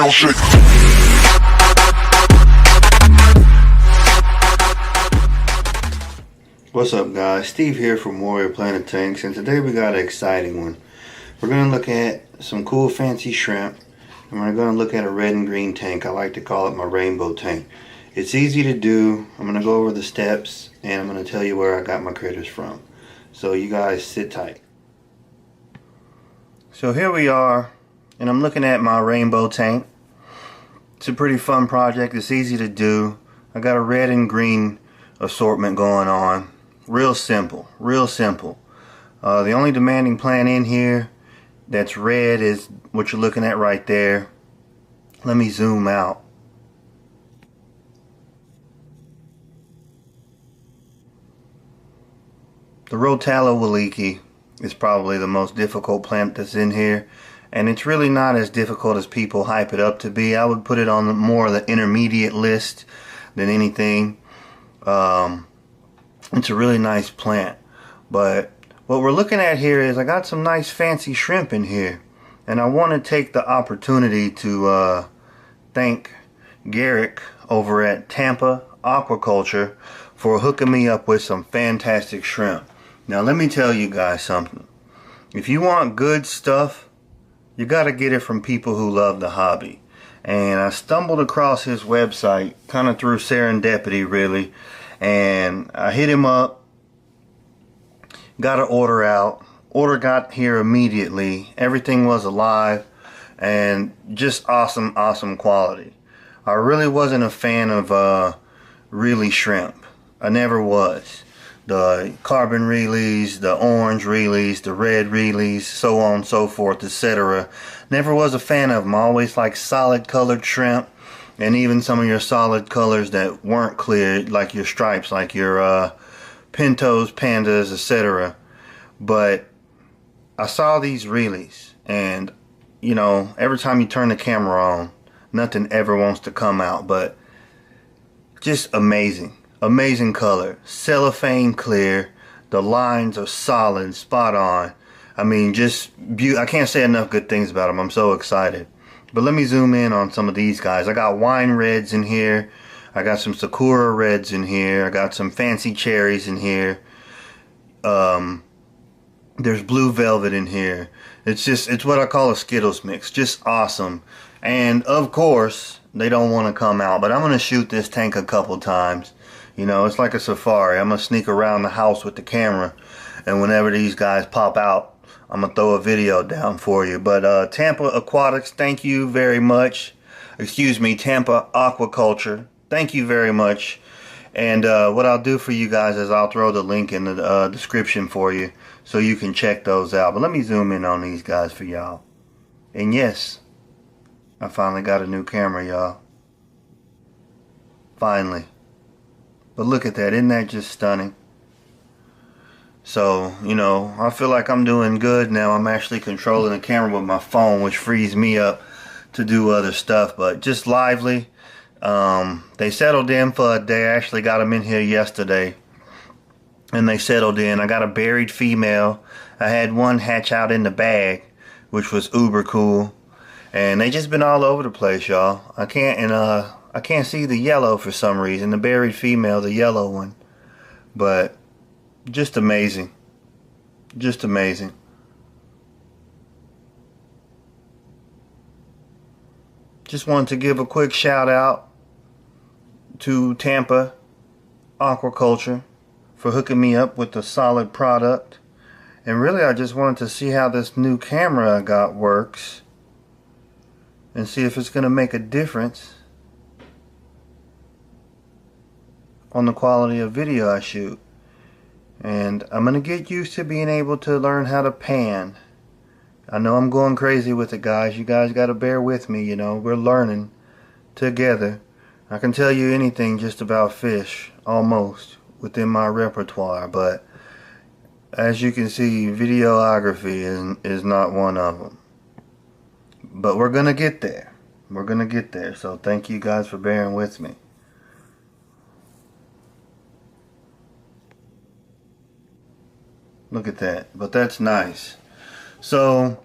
ground shake. What's up guys, Steve here from Warrior Planet Tanks, and today we got an exciting one. We're going to look at some cool fancy shrimp, and we're going to look at a red and green tank. I like to call it my rainbow tank. It's easy to do. I'm going to go over the steps and I'm going to tell you where I got my critters from. So you guys sit tight. So here we are, and I'm looking at my rainbow tank. It's a pretty fun project. It's easy to do. I got a red and green assortment going on. Real simple, real simple. The only demanding plant in here that's red is what you're looking at right there. Let me zoom out. The rotala wallichi is probably the most difficult plant that's in here, and it's really not as difficult as people hype it up to be. I would put it on more of the intermediate list than anything. It's a really nice plant, but what we're looking at here is I got some nice fancy shrimp in here, and I want to take the opportunity to thank Garrick over at Tampa Aquaculture for hooking me up with some fantastic shrimp. Now let me tell you guys something. If you want good stuff, you got to get it from people who love the hobby. And I stumbled across his website kind of through serendipity, really. And I hit him up, got an order out. Order got here immediately. Everything was alive and just awesome quality. I really wasn't a fan of really shrimp. I never was. The carbon reelies, the orange reelies, the red reelies, so on and so forth, etc. Never was a fan of them. I always liked solid colored shrimp. And even some of your solid colors that weren't clear, like your stripes, like your pintos, pandas, etc. But I saw these reelies, and you know, every time you turn the camera on, nothing ever wants to come out, but just amazing. Amazing color. Cellophane clear. The lines are solid, spot on. I mean, just I can't say enough good things about them. I'm so excited. But let me zoom in on some of these guys. I got wine reds in here. I got some sakura reds in here. I got some fancy cherries in here. There's blue velvet in here. It's what I call a Skittles mix. Just awesome. And of course, they don't want to come out. But I'm going to shoot this tank a couple times. You know, it's like a safari. I'm going to sneak around the house with the camera. And whenever these guys pop out, I'm going to throw a video down for you. But Tampa Aquatics, thank you very much. Excuse me, Tampa Aquaculture, thank you very much. And what I'll do for you guys is I'll throw the link in the description for you so you can check those out. But let me zoom in on these guys for y'all. And yes, I finally got a new camera, y'all. Finally. But look at that, isn't that just stunning? So, you know, I feel like I'm doing good now. I'm actually controlling the camera with my phone, which frees me up to do other stuff. But just lively. They settled in for a day. I actually got them in here yesterday, and they settled in. I got a buried female. I had one hatch out in the bag, which was uber cool. And they just been all over the place, y'all. I can't see the yellow for some reason. The buried female, the yellow one. But just amazing. Just amazing. Just wanted to give a quick shout out to Tampa Aquaculture for hooking me up with a solid product. And really I just wanted to see how this new camera I got works and see if it's going to make a difference on the quality of video I shoot. And I'm going to get used to being able to learn how to pan. I know I'm going crazy with it, guys. You guys got to bear with me, you know. We're learning together. I can tell you anything just about fish, almost, within my repertoire. But as you can see, videography is not one of them. But we're going to get there. We're going to get there. So thank you guys for bearing with me. Look at that. But that's nice. So,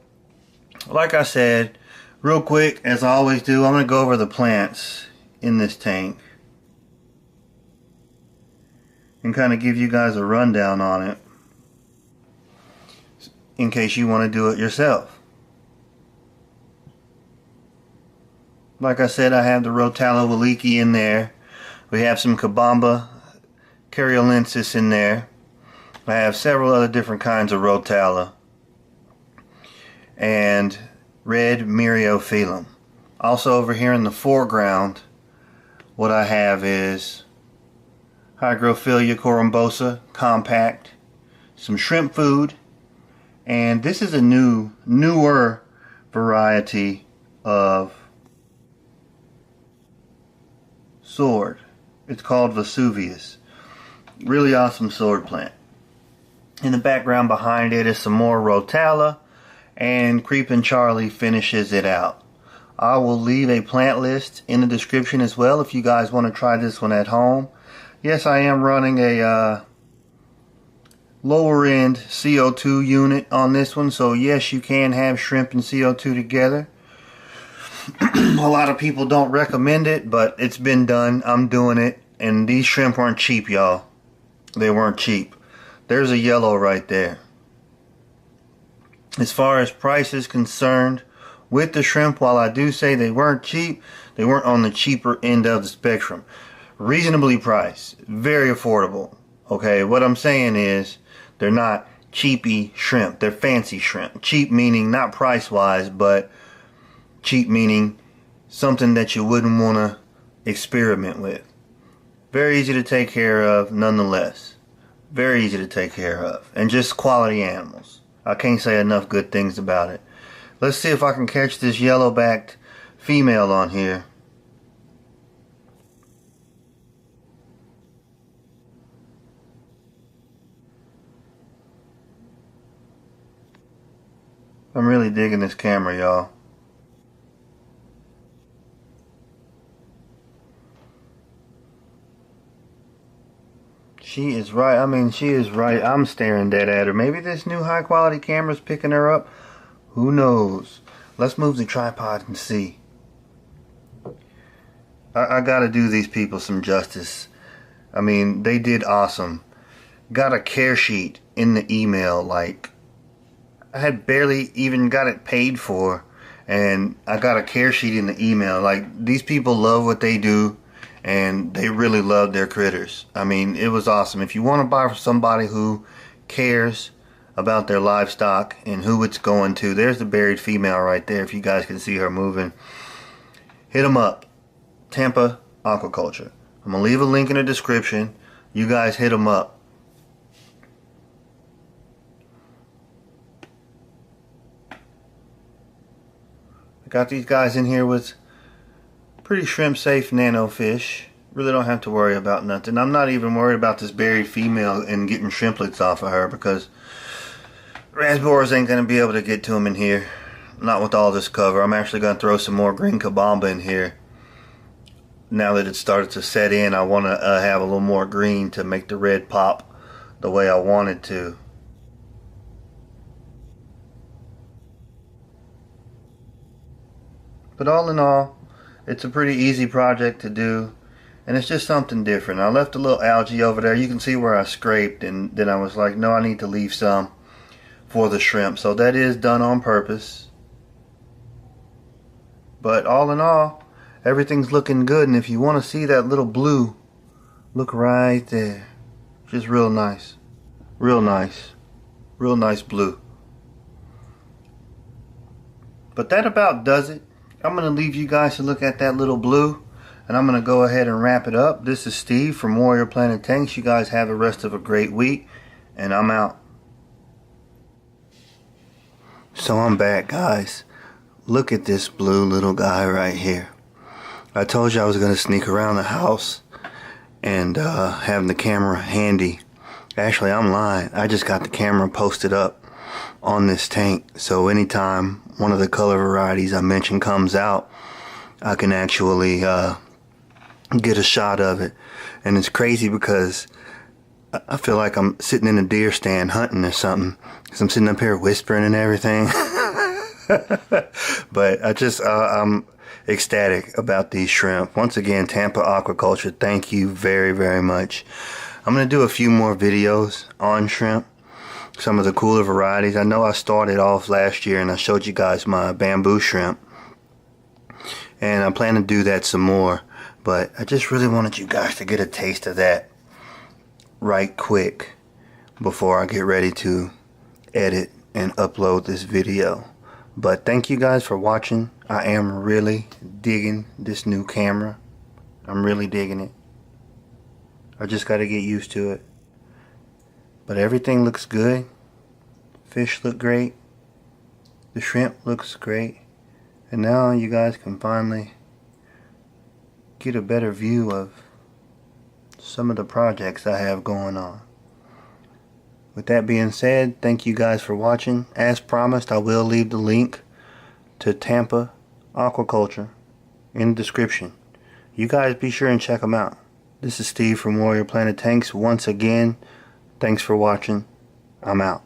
like I said, Real quick, as I always do, I'm going to go over the plants in this tank and kind of give you guys a rundown on it in case you want to do it yourself. Like I said, I have the rotala wallichi in there. We have some cambomba caryolensis in there. I have several other different kinds of rotala and red myriophylum. Also over here in the foreground, what I have is hygrophilia corumbosa, compact, some shrimp food, and this is a newer variety of sword. It's called vesuvius. Really awesome sword plant. In the background behind it is some more rotala, and Creepin' Charlie finishes it out. I will leave a plant list in the description as well if you guys want to try this one at home. Yes, I am running a lower end CO2 unit on this one, so yes, you can have shrimp and CO2 together. A lot of people don't recommend it, but it's been done. I'm doing it, and these shrimp weren't cheap, y'all. They weren't cheap. There's a yellow right there. As far as price is concerned, with the shrimp, while I do say they weren't cheap, they weren't on the cheaper end of the spectrum. Reasonably priced, very affordable. Okay, what I'm saying is they're not cheapy shrimp, they're fancy shrimp. Cheap meaning not price wise, but cheap meaning something that you wouldn't want to experiment with. Very easy to take care of nonetheless. Very easy to take care of, and just quality animals. I can't say enough good things about it. Let's see if I can catch this yellow-backed female on here. I'm really digging this camera, y'all. She is right. I mean, she is right. I'm staring dead at her. Maybe this new high-quality camera's picking her up. Who knows? Let's move the tripod and see. I gotta do these people some justice. I mean, they did awesome. Got a care sheet in the email. Like, I had barely even got it paid for, and I got a care sheet in the email. Like, these people love what they do, and they really love their critters. I mean, it was awesome. If you want to buy from somebody who cares about their livestock and who it's going to, there's the buried female right there, if you guys can see her moving. Hit them up. Tampa Aquaculture. I'm going to leave a link in the description. You guys hit them up. I got these guys in here with pretty shrimp safe nano fish. Really don't have to worry about nothing. I'm not even worried about this buried female and getting shrimplets off of her, because raspberries ain't going to be able to get to them in here. Not with all this cover. I'm actually going to throw some more green cambomba in here. Now that it's started to set in, I want to have a little more green to make the red pop the way I want it to. But all in all, it's a pretty easy project to do, and it's just something different. I left a little algae over there. You can see where I scraped, and then I was like, no, I need to leave some for the shrimp. So that is done on purpose. But all in all, everything's looking good, and if you want to see that little blue, look right there. Just real nice. Real nice. Real nice blue. But that about does it. I'm going to leave you guys to look at that little blue, and I'm going to go ahead and wrap it up. This is Steve from Warrior Planet Tanks. You guys have the rest of a great week, and I'm out. So I'm back, guys. Look at this blue little guy right here. I told you I was going to sneak around the house and have the camera handy. Actually, I'm lying. I just got the camera posted up on this tank, so anytime one of the color varieties I mentioned comes out, I can actually get a shot of it. And it's crazy because I feel like I'm sitting in a deer stand hunting or something, because I'm sitting up here whispering and everything. But I'm ecstatic about these shrimp. Once again, Tampa Aquaculture, thank you very, very much. I'm going to do a few more videos on shrimp, some of the cooler varieties. I know I started off last year and I showed you guys my bamboo shrimp, and I plan to do that some more, but I just really wanted you guys to get a taste of that right quick before I get ready to edit and upload this video. But thank you guys for watching. I am really digging this new camera. I'm really digging it. I just got to get used to it. But everything looks good. Fish look great. The shrimp looks great. And now you guys can finally get a better view of some of the projects I have going on. With that being said, thank you guys for watching. As promised, I will leave the link to Tampa Aquaculture in the description. You guys be sure and check them out. This is Steve from Warrior Planet Tanks. Once again, thanks for watching. I'm out.